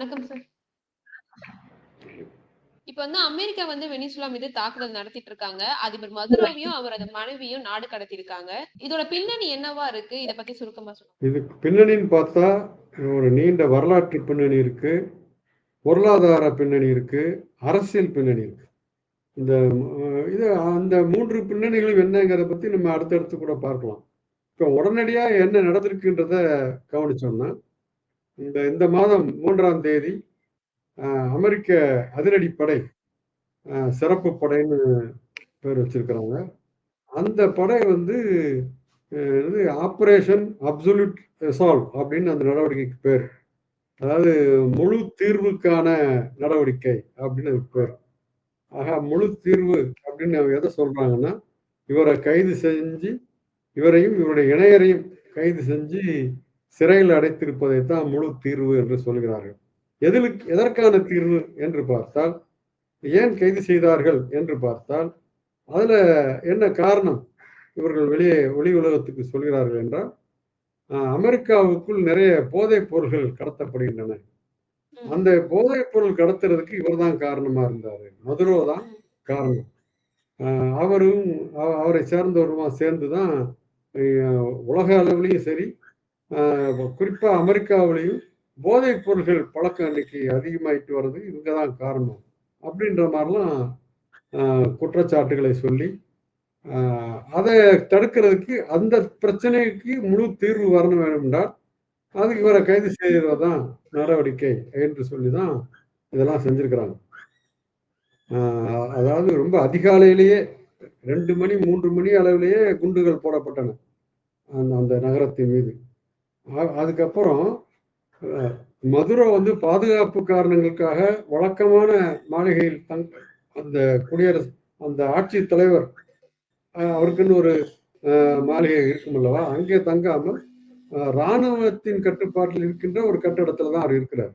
வணக்கம் சார். இப்ப வந்து அமெரிக்கா வந்து வெனிசுலா மீது தாக்குதல் நடத்திட்டு இருக்காங்க. அதிபர் மதுரோவையும் அவரது மனைவியும் நாடு கடத்தியிருக்காங்க. இதோட பின்னணி என்னவா இருக்கு? இத பத்தி சுருக்கமா சொல்லுங்க. இதுக்கு பின்னணின்னு பார்த்தா ஒரு நீண்ட வரலாற்று பின்னணி இருக்கு, பொருளாதார பின்னணி இருக்கு, அரசியல் பின்னணி இருக்கு. இந்த இது அந்த மூன்று பின்னணிகளும் என்னங்கிறத பத்தி நம்ம அடுத்தடுத்து கூட பார்க்கலாம். இப்போ உடனடியா என்ன நடந்திருக்குன்றத கவனிச்சோம்னா, இந்த மாதம் 3ஆம் தேதி அமெரிக்க அதிரடிப்படை சிறப்பு படைன்னு பேர் வச்சிருக்கிறாங்க. அந்த படை வந்து ஆபரேஷன் அப்சல்யூட் ரிசால்வ் அப்படின்னு அந்த நடவடிக்கைக்கு பேர். அதாவது முழு தீர்வுக்கான நடவடிக்கை அப்படின்னு அதுக்கு பேர். ஆக முழு தீர்வு அப்படின்னு அவங்க எதை சொல்றாங்கன்னா, இவரை கைது செஞ்சு இவரையும் இவருடைய இணையரையும் கைது செஞ்சு சிறையில் அடைத்திருப்பதைத்தான் முழு தீர்வு என்று சொல்கிறார்கள். எதற்கான தீர்வு என்று பார்த்தால், ஏன் கைது செய்தார்கள் என்று பார்த்தால், அதுல என்ன காரணம் இவர்கள் வெளி உலகத்துக்கு சொல்கிறார்கள் என்றால், அமெரிக்காவுக்குள் நிறைய போதைப் பொருள்கள் கடத்தப்படுகின்றன. அந்த போதைப் பொருள் கடத்துறதுக்கு இவர்தான் காரணமா இருந்தாரு. மதுரோ தான் காரணம். அவரும் அவரை சேர்ந்தவருமா சேர்ந்துதான் உலக அளவுலையும் சரி, குறிப்பா அமெரிக்காவிலையும் போதைப் பொருள்கள் பழக்கம் இன்னைக்கு அதிகமாயிட்டு வர்றது இவங்கதான் காரணம் அப்படின்ற மாதிரிலாம் குற்றச்சாட்டுகளை சொல்லி அதை தடுக்கிறதுக்கு அந்த பிரச்சனைக்கு முழு தீர்வு வரணும் வேண்டும் என்றால் அதுக்கு இவரை கைது செய்வதுதான் நடவடிக்கை என்று சொல்லிதான் இதெல்லாம் செஞ்சிருக்கிறாங்க. அதாவது ரொம்ப அதிகாலையிலேயே 2 மணி 3 மணி அளவிலேயே குண்டுகள் போடப்பட்டன அந்த நகரத்தின் மீது. அதுக்கப்புறம் மதுரை வந்து பாதுகாப்பு காரணங்களுக்காக வழக்கமான மாளிகையில் அந்த குடியரசு அந்த ஆட்சி தலைவர் அவருக்குன்னு ஒரு மாளிகை இருக்கும் அல்லவா, அங்கே தங்காமல் இராணுவத்தின் கட்டுப்பாட்டில் இருக்கின்ற ஒரு கட்டிடத்துல தான் அவர் இருக்கிறார்.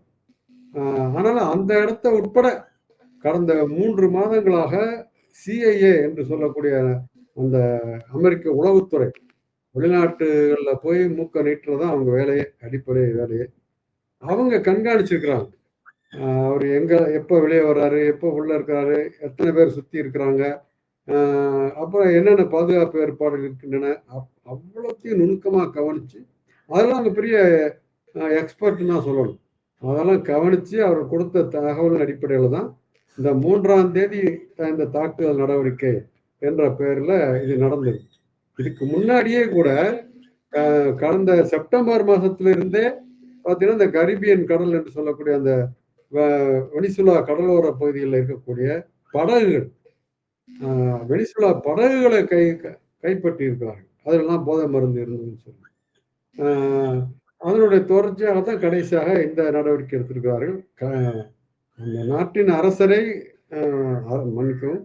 ஆனால் அந்த இடத்தை உட்பட கடந்த 3 மாதங்களாக சிஐஏ என்று சொல்லக்கூடிய அந்த அமெரிக்க உளவுத்துறை வெளிநாட்டுகள்ல போய் மூக்க நீட்டுறதான் அவங்க வேலையே, அடிப்படை வேலையே. அவங்க கண்காணிச்சிருக்கிறாங்க. அவர் எப்போ வெளியே வர்றாரு, எப்போ உள்ள இருக்கிறாரு, எத்தனை பேர் சுத்தி இருக்கிறாங்க, அப்புறம் என்னென்ன பாதுகாப்பு ஏற்பாடுகள் இருக்கின்றன, அவ்வளோத்தையும் நுணுக்கமா கவனிச்சு, அதெல்லாம் அவங்க பெரிய எக்ஸ்பர்ட்னு தான் சொல்லணும். அதெல்லாம் கவனிச்சு அவர் கொடுத்த தகவல் அடிப்படையில் தான் இந்த 3ஆம் தேதி இந்த தாக்குதல் நடவடிக்கை என்ற பெயர்ல இது நடந்தது. இதுக்கு முன்னாடியே கூட கடந்த செப்டம்பர் மாசத்துல இருந்தே பார்த்தீங்கன்னா இந்த கரீபியன் கடல் என்று சொல்லக்கூடிய அந்த வெனிசுலா கடலோர பகுதிகளில் இருக்கக்கூடிய படகுகள், வெனிசுலா படகுகளை கைப்பற்றி இருக்கிறார்கள். அதெல்லாம் போதை மருந்து இருந்ததுன்னு சொல்லி அதனுடைய தொடர்ச்சியாக தான் கடைசியாக இந்த நடவடிக்கை எடுத்திருக்கிறார்கள். அந்த நாட்டின் அரசரை மன்னிக்கவும்,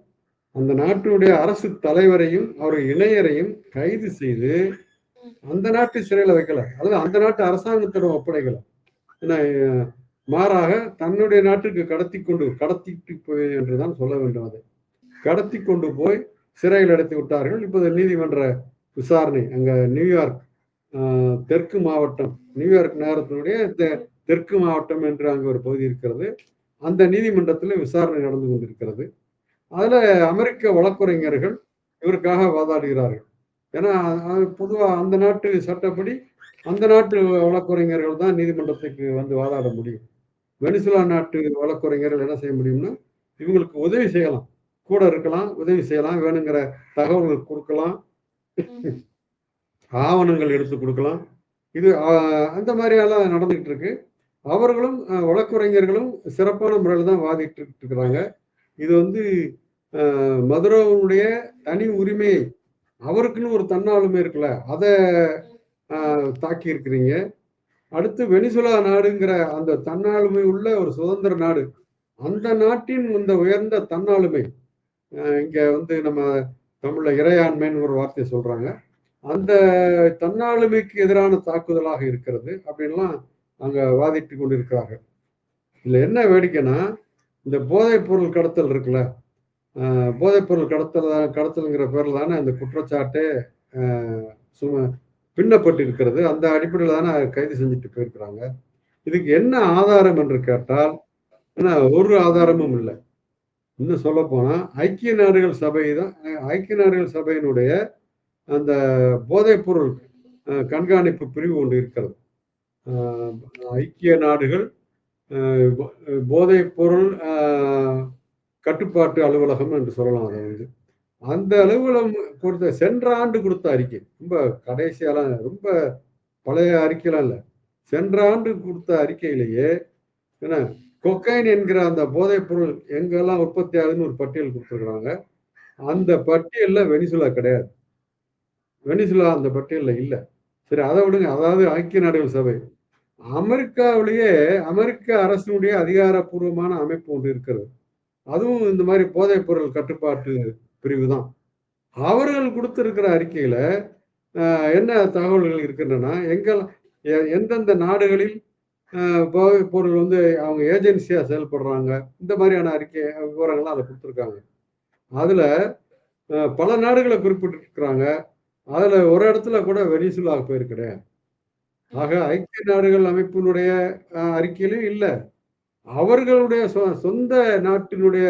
அந்த நாட்டினுடைய அரசு தலைவரையும் அவருடைய இணையரையும் கைது செய்து அந்த நாட்டு சிறையில வைக்கல, அல்லது அந்த நாட்டு அரசாங்கத்திடம் ஒப்படைக்கல. ஏன்னா மாறாக தன்னுடைய நாட்டுக்கு கடத்திட்டு போய் என்றுதான் சொல்ல வேண்டும். அதை கடத்தி கொண்டு போய் சிறையில் அடைத்து விட்டார்கள். இப்போது நீதிமன்ற விசாரணை அங்க நியூயார்க் தெற்கு மாவட்டம், நியூயார்க் நகரத்தினுடைய தெற்கு மாவட்டம் என்று அங்கு ஒரு பகுதி இருக்கிறது. அந்த நீதிமன்றத்தில் விசாரணை நடந்து கொண்டிருக்கிறது. அதுல அமெரிக்க வழக்குரைஞர்கள் இவருக்காக வாதாடுகிறார்கள். ஏன்னா பொதுவா அந்த நாட்டு சட்டப்படி அந்த நாட்டு வழக்குரைஞர்கள் தான் நீதிமன்றத்துக்கு வந்து வாதாட முடியும். வெனிசுலா நாட்டு வழக்குரைஞர்கள் என்ன செய்ய முடியும்னா இவங்களுக்கு உதவி செய்யலாம், கூட இருக்கலாம், உதவி செய்யலாம், வேணுங்கிற தகவல்கள் கொடுக்கலாம், ஆவணங்கள் எடுத்து கொடுக்கலாம். இது அந்த மாதிரியெல்லாம் நடந்துகிட்டு இருக்கு. அவர்களும் வழக்குரைஞர்களும் சிறப்பான முறையில் தான் வாதிட்டு இருக்கிறாங்க. இது வந்து மதுரோவுடைய தனி உரிமையை, அவருக்குன்னு ஒரு தன்னாளுமை இருக்குல்ல, அதை தாக்கி இருக்கிறீங்க. அடுத்து வெனிசுலா நாடுங்கிற அந்த தன்னாளுமை உள்ள ஒரு சுதந்திர நாடு, அந்த நாட்டின் இந்த உயர்ந்த தன்னாளுமை, இங்க வந்து நம்ம தமிழ்ல இறையாண்மைன்னு ஒரு வார்த்தையை சொல்றாங்க, அந்த தன்னாளுமைக்கு எதிரான தாக்குதலாக இருக்கிறது அப்படின்லாம் அங்க வாதிட்டு கொண்டிருக்கிறார்கள். இதுல என்ன வேடிக்கைன்னா, இந்த போதைப் பொருள் கடத்தல் இருக்குல்ல, போதைப் பொருள் கடத்தல்ங்கிற பேர்ல தானே அந்த குற்றச்சாட்டே பின்னப்பட்டு இருக்கிறது. அந்த அடிப்படையில் தானே கைது செஞ்சுட்டு போயிருக்கிறாங்க. இதுக்கு என்ன ஆதாரம் என்று கேட்டால் ஒரு ஆதாரமும் இல்லை. இன்னும் சொல்ல போனா ஐக்கிய நாடுகள் சபை தான், ஐக்கிய நாடுகள் சபையினுடைய அந்த போதைப் பொருள் கண்காணிப்பு பிரிவு ஒன்று இருக்கிறது. ஐக்கிய நாடுகள் போதைப் பொருள் கட்டுப்பாட்டு அலுவலகம் என்று சொல்லலாம். அதை வந்து அந்த அலுவலகம் சென்ற ஆண்டு கொடுத்த அறிக்கை, ரொம்ப கடைசியாலாம், ரொம்ப பழைய அறிக்கையெல்லாம் இல்லை, சென்ற ஆண்டு கொடுத்த அறிக்கையிலேயே என்ன கொக்கைன் என்கிற அந்த போதைப் பொருள் எங்கெல்லாம் உற்பத்தி ஆகுதுன்னு ஒரு பட்டியல் கொடுத்துருக்குறாங்க. அந்த பட்டியலில் வெனிசுலா கிடையாது. வெனிசுலா அந்த பட்டியலில் இல்லை. சரி, அதை விடுங்க. அதாவது ஐக்கிய நாடுகள் சபை, அமெரிக்காவிலேயே அமெரிக்க அரசினுடைய அதிகாரப்பூர்வமான அமைப்பு ஒன்று இருக்கிறது. அதுவும் இந்த மாதிரி போதைப் பொருள் கட்டுப்பாட்டு பிரிவு தான். அவர்கள் கொடுத்திருக்கிற அறிக்கையில என்ன தகவல்கள் இருக்கின்றன, எந்தெந்த நாடுகளில் போதைப் பொருள் வந்து அவங்க ஏஜென்சியா செயல்படுறாங்க, இந்த மாதிரியான அறிக்கை விவரங்கள்லாம் அதை கொடுத்துருக்காங்க. அதுல பல நாடுகளை குறிப்பிட்டிருக்கிறாங்க. அதுல ஒரு இடத்துல கூட வெனிசுலா பேர் கிடையாது. ஆக ஐக்கிய நாடுகள் அமைப்பினுடைய அறிக்கையிலும் இல்லை, அவர்களுடைய சொந்த நாட்டினுடைய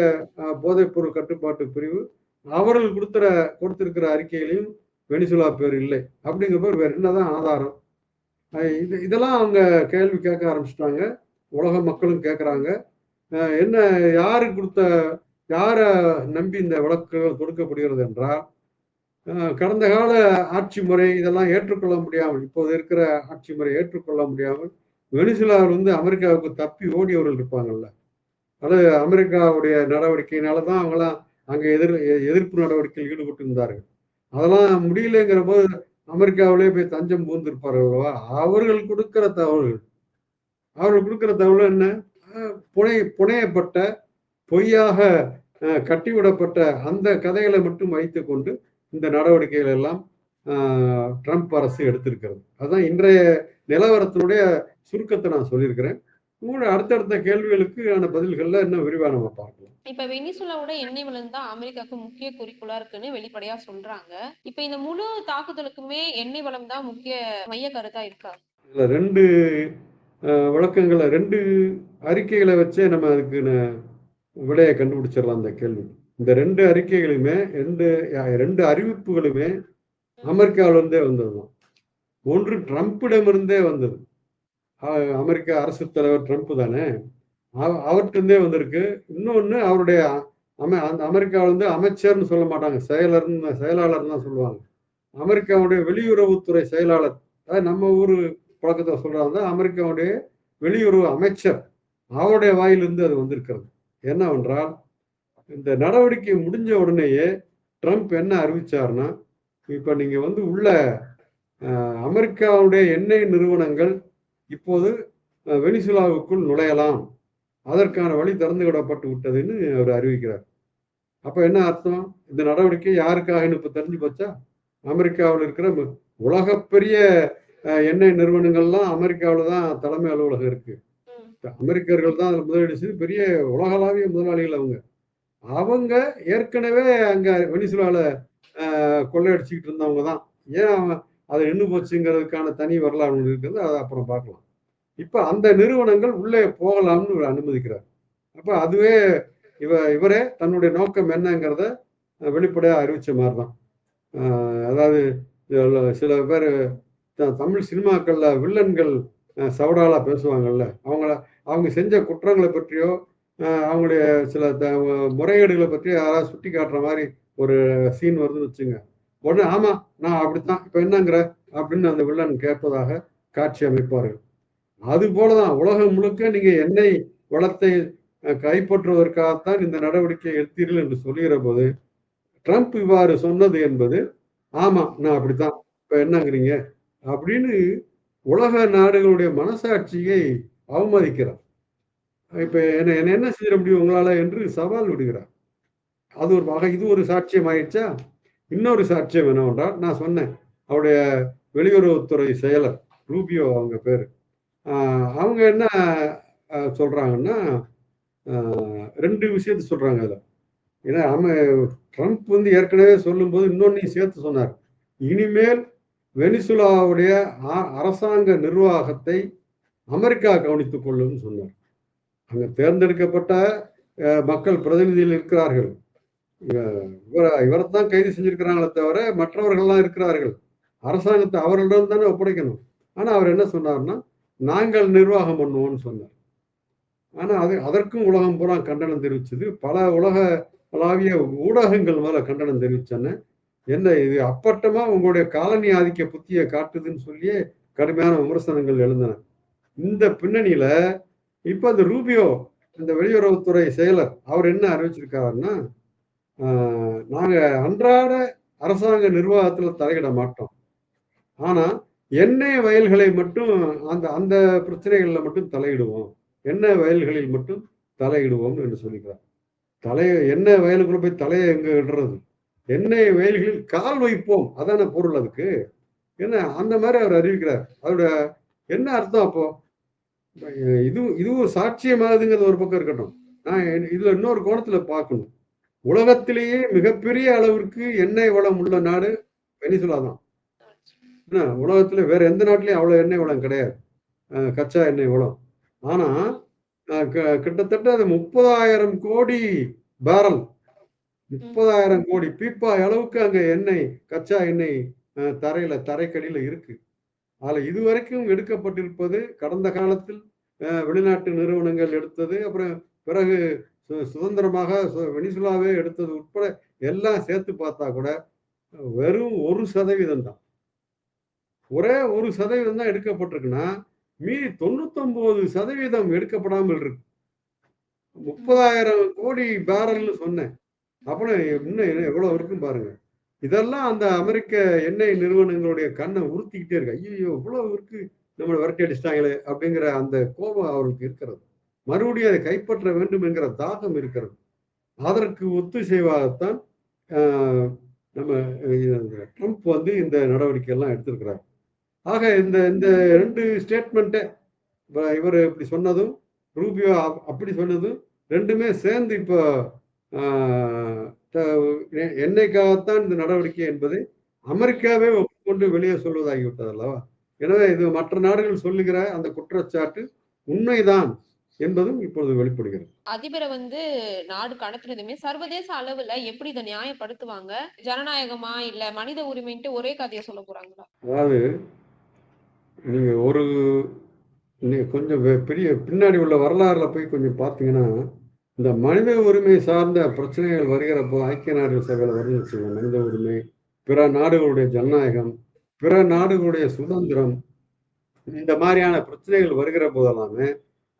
போதைப் பொருள் கட்டுப்பாட்டு பிரிவு அவர்கள் கொடுத்திருக்கிற அறிக்கையிலையும் வெனிசுலா பேர் இல்லை. அப்படிங்கிற வேற என்னதான் ஆதாரம்? இதெல்லாம் அவங்க கேள்வி கேட்க ஆரம்பிச்சிட்டாங்க. உலக மக்களும் கேட்குறாங்க. என்ன, யார நம்பி இந்த விளக்குகள் கொடுக்கப்படுகிறது என்றால், கடந்த கால ஆட்சி முறை இதெல்லாம் ஏற்றுக்கொள்ள முடியாமல், இப்போது இருக்கிற ஆட்சி முறை ஏற்றுக்கொள்ள முடியாமல் வெனிசுலாவில் வந்து அமெரிக்காவுக்கு தப்பி ஓடியவர்கள் இருப்பாங்கல்ல, அது அமெரிக்காவுடைய நடவடிக்கையினால தான் அவங்களாம் அங்கே எதிர்ப்பு நடவடிக்கையில் ஈடுபட்டு இருந்தார்கள். அதெல்லாம் முடியலைங்கிற போது அமெரிக்காவிலே போய் தஞ்சம் பூந்திருப்பார்கள் அல்லவா? அவர்கள் கொடுக்கிற தகவல் என்ன? புனையப்பட்ட, பொய்யாக கட்டிவிடப்பட்ட அந்த கதைகளை மட்டும் வைத்துக்கொண்டு இந்த நடவடிக்கைகள் எல்லாம் ட்ரம்ப் அரசு எடுத்திருக்கிறது. அதுதான் இன்றைய நிலவரத்தினுடைய சுருக்கத்தை நான் சொல்லியிருக்கிறேன். உங்களோட அடுத்தடுத்த கேள்விகளுக்கு பதில்கள்ல இன்னும் விரிவா நம்ம பார்க்கலாம். இப்ப வெனிசுலாவோட எண்ணெய் வளம் தான் அமெரிக்காவுக்கு முக்கிய குறிக்கோளா இருக்குன்னு வெளிப்படையா சொல்றாங்க. இப்ப இந்த முழு தாக்குதலுக்குமே எண்ணெய் வளம் தான் முக்கிய மைய கருத்தா இருக்கா? இதுல 2 விளக்கங்களை, 2 அறிக்கைகளை வச்சே நம்ம அதுக்கு விடையை கண்டுபிடிச்சிடலாம் அந்த கேள்வி. இந்த 2 அறிக்கைகளுமே, 2 அறிவிப்புகளுமே அமெரிக்காவிலிருந்தே வந்ததுதான். ஒன்று ட்ரம்பிடமிருந்தே வந்தது. அமெரிக்க அரசு தலைவர் ட்ரம்ப் தானே, அவர்கிட்டருந்தே வந்திருக்கு. இன்னொன்று அவருடைய அந்த அமெரிக்காவிலிருந்து அமைச்சர்னு சொல்ல மாட்டாங்க, செயலாளர் தான் சொல்லுவாங்க. அமெரிக்காவுடைய வெளியுறவுத்துறை செயலாளர், அதாவது நம்ம ஊர் பழக்கத்தை சொல்றாங்க, அமெரிக்காவுடைய வெளியுறவு அமைச்சர், அவருடைய வாயிலிருந்து அது வந்திருக்கிறது. என்னவென்றால், இந்த நடவடிக்கை முடிஞ்ச உடனேயே ட்ரம்ப் என்ன அறிவிச்சார்னா, இப்ப நீங்க வந்து உள்ள அமெரிக்காவுடைய எண்ணெய் நிறுவனங்கள் இப்போது வெனிசுலாவுக்குள் நுழையலாம், அதற்கான வழி திறந்து விடப்பட்டு விட்டதுன்னு அவர் அறிவிக்கிறார். அப்ப என்ன அர்த்தம்? இந்த நடவடிக்கை யாருக்காக இப்ப தெரிஞ்சு போச்சா? அமெரிக்காவில் இருக்கிற உலகப்பெரிய எண்ணெய் நிறுவனங்கள்லாம் அமெரிக்காவில் தான் தலைமை அலுவலகம் இருக்கு. அமெரிக்கர்கள் தான் அதில் முதலீடு செய்து பெரிய உலகளாவிய முதலாளிகள். அவங்க ஏற்கனவே அங்க வெனிசுலால கொள்ளையடிச்சுக்கிட்டு இருந்தவங்க தான். ஏன் அதை நின்று போச்சுங்கிறதுக்கான தனி வரலாறு இருக்கிறது, அதை அப்புறம் பார்க்கலாம். இப்ப அந்த நிறுவனங்கள் உள்ளே போகலாம்னு அனுமதிக்கிறார். அப்ப அதுவே இவரே தன்னுடைய நோக்கம் என்னங்கிறத வெளிப்படையா அறிவிச்ச மாதிரிதான். அதாவது சில பேர் தமிழ் சினிமாக்கள்ல வில்லன்கள் சவடாலா பேசுவாங்கல்ல, அவங்க செஞ்ச குற்றங்களை பற்றியோ அவங்களுடைய சில முறைகேடுகளை பற்றியோ யாராவது சுட்டி காட்டுற மாதிரி ஒரு சீன் வருதுன்னு வச்சுங்க, உடனே ஆமா நான் அப்படித்தான், இப்ப என்னங்கிற அப்படின்னு அந்த வில்லன் கேட்பதாக காட்சி அமைப்பார்கள். அது போலதான் உலகம் முழுக்க நீங்க எண்ணெய் வளத்தை கைப்பற்றுவதற்காகத்தான் இந்த நடவடிக்கையை எடுத்தீர்கள் என்று சொல்லுகிற போது ட்ரம்ப் இவ்வாறு சொன்னது என்பது, ஆமா நான் அப்படித்தான், இப்ப என்னங்கிறீங்க அப்படின்னு உலக நாடுகளுடைய மனசாட்சியை அவமதிக்கிறார். இப்ப என்ன செய்ய முடியும் உங்களால என்று சவால் விடுகிறார். அது ஒரு வகை. இது ஒரு சாட்சியம் ஆயிடுச்சா? இன்னொரு சாட்சியம் என்னவென்றால், நான் சொன்னேன், அவருடைய வெளியுறவுத்துறை செயலர் ரூபியோ அவங்க பேரு, அவங்க என்ன சொல்றாங்கன்னா 2 விஷயத்த சொல்றாங்க அதுல. ஏன்னா ட்ரம்ப் வந்து ஏற்கனவே சொல்லும்போது இன்னொன்னையும் சேர்த்து சொன்னார். இனிமேல் வெனிசுலாவுடைய அரசாங்க நிர்வாகத்தை அமெரிக்கா கவனித்துக் கொள்ளும்னு சொன்னார். அங்க தேர்ந்தெடுக்கப்பட்ட மக்கள் பிரதிநிதிகள் இருக்கிறார்கள். இவரைத்தான் கைது செஞ்சிருக்கிறாங்களே தவிர மற்றவர்கள்லாம் இருக்கிறார்கள். அரசாங்கத்தை அவர்களிடம் தானே ஒப்படைக்கணும். ஆனா அவர் என்ன சொன்னார்னா, நாங்கள் நிர்வாகம் பண்ணுவோம்னு சொன்னார். ஆனா அதற்கும் உலகம் பூரா கண்டனம் தெரிவிச்சது. பல உலகளாவிய ஊடகங்கள் மேல கண்டனம் தெரிவிச்சன. என்ன இது அப்பட்டமா உங்களுடைய காலனி ஆதிக்க புத்தியை காட்டுதுன்னு சொல்லியே கடுமையான விமர்சனங்கள் எழுந்தன. இந்த பின்னணியில இப்ப இந்த ரூபியோ, இந்த வெளியுறவுத்துறை செயலர், அவர் என்ன அறிவிச்சிருக்காருன்னா, நாங்க அன்றாட அரசாங்க நிர்வாகத்துல தலையிட மாட்டோம். ஆனா எண்ணெய் வயல்களை மட்டும் அந்த அந்த பிரச்சனைகள்ல மட்டும் தலையிடுவோம். எண்ணெய் வயல்களில் மட்டும் தலையிடுவோம் என்று சொல்லிக்கிறார். எண்ணெய் வயலுக்குள்ள போய் தலையை எங்க இடுறது? எண்ணெய் வயல்களில் கால் வைப்போம், அதான பொருள் அதுக்கு. என்ன அந்த மாதிரி அவர் அறிவிக்கிறார். அதோட என்ன அர்த்தம் அப்போ? இதுவும் சாட்சியமாகுதுங்கிறது ஒரு பக்கம் இருக்கட்டும். நான் இதுல இன்னொரு கோணத்துல பார்க்கணும். உலகத்திலேயே மிகப்பெரிய அளவிற்கு எண்ணெய் வளம் உள்ள நாடு வெனிசுலா தான். உலகத்துல வேற எந்த நாட்டிலையும் அவ்வளவு எண்ணெய் வளம் கிடையாது, கச்சா எண்ணெய் வளம். ஆனா கிட்டத்தட்ட அது 30,000 கோடி பேரல், 30,000 கோடி பீப்பா அளவுக்கு அங்க எண்ணெய், கச்சா எண்ணெய் தரைக்கடியில இருக்கு. அதுல இதுவரைக்கும் எடுக்கப்பட்டிருப்பது கடந்த காலத்தில் வெளிநாட்டு நிறுவனங்கள் எடுத்தது, அப்புறம் பிறகு சுதந்திரமாக வெனிசுலாவே எடுத்தது உட்பட எல்லாம் சேர்த்து பார்த்தா கூட வெறும் 1% தான். ஒரே 1% தான் எடுக்கப்பட்டிருக்குன்னா மீறி 99% எடுக்கப்படாமல் இருக்கு. 30,000 கோடி பேரல்னு சொன்னேன். அப்புறம் இன்னும் எவ்வளவு இருக்கும் பாருங்க. இதெல்லாம் அந்த அமெரிக்க எண்ணெய் நிறுவனங்களுடைய கண்ணை உறுத்திக்கிட்டே இருக்கு. ஐயோ இவ்வளவு இருக்கு, நம்மளை விரட்டி அடிச்சிட்டாங்களே அப்படிங்கிற அந்த கோபம் அவர்களுக்கு இருக்கிறது. மறுபடியும் அதை கைப்பற்ற வேண்டும் என்கிற தாகம் இருக்கிறது. அதற்கு ஒத்துசைவாகத்தான் நம்ம ட்ரம்ப் வந்து இந்த நடவடிக்கை எல்லாம் எடுத்திருக்கிறார். ஆக இந்த இந்த 2 ஸ்டேட்மெண்ட்டை இவர் இப்படி சொன்னதும், ரூபியோ அப்படி சொன்னதும், ரெண்டுமே சேர்ந்து இப்போ எண்ணெய்க்காகத்தான் இந்த நடவடிக்கை என்பதை அமெரிக்காவே ஒப்புக்கொண்டு வெளியே சொல்வதாகிவிட்டது அல்லவா? எனவே இது மற்ற நாடுகள் சொல்லுகிற அந்த குற்றச்சாட்டு உண்மைதான் என்பதும் இப்பொழுது வெளிப்படுகிறது. அதிபரை வந்து நாடு கடத்துறதுமே சர்வதேச அளவுல எப்படி இதை நியாயப்படுத்துவாங்க? ஜனநாயகமா இல்ல மனித உரிமைன்ட்டு ஒரே கதையை சொல்ல போறாங்களா? அதாவது நீங்க கொஞ்சம் பெரிய பின்னாடி உள்ள வரலாறுல போய் கொஞ்சம் பார்த்தீங்கன்னா, இந்த மனித உரிமை சார்ந்த பிரச்சனைகள் வருகிற போது ஐக்கிய நாடுகள் சபையில வருதுன்னு வச்சுக்கோங்க. மனித உரிமை, பிற நாடுகளுடைய ஜனநாயகம், பிற நாடுகளுடைய சுதந்திரம், இந்த மாதிரியான பிரச்சனைகள் வருகிற போதெல்லாமே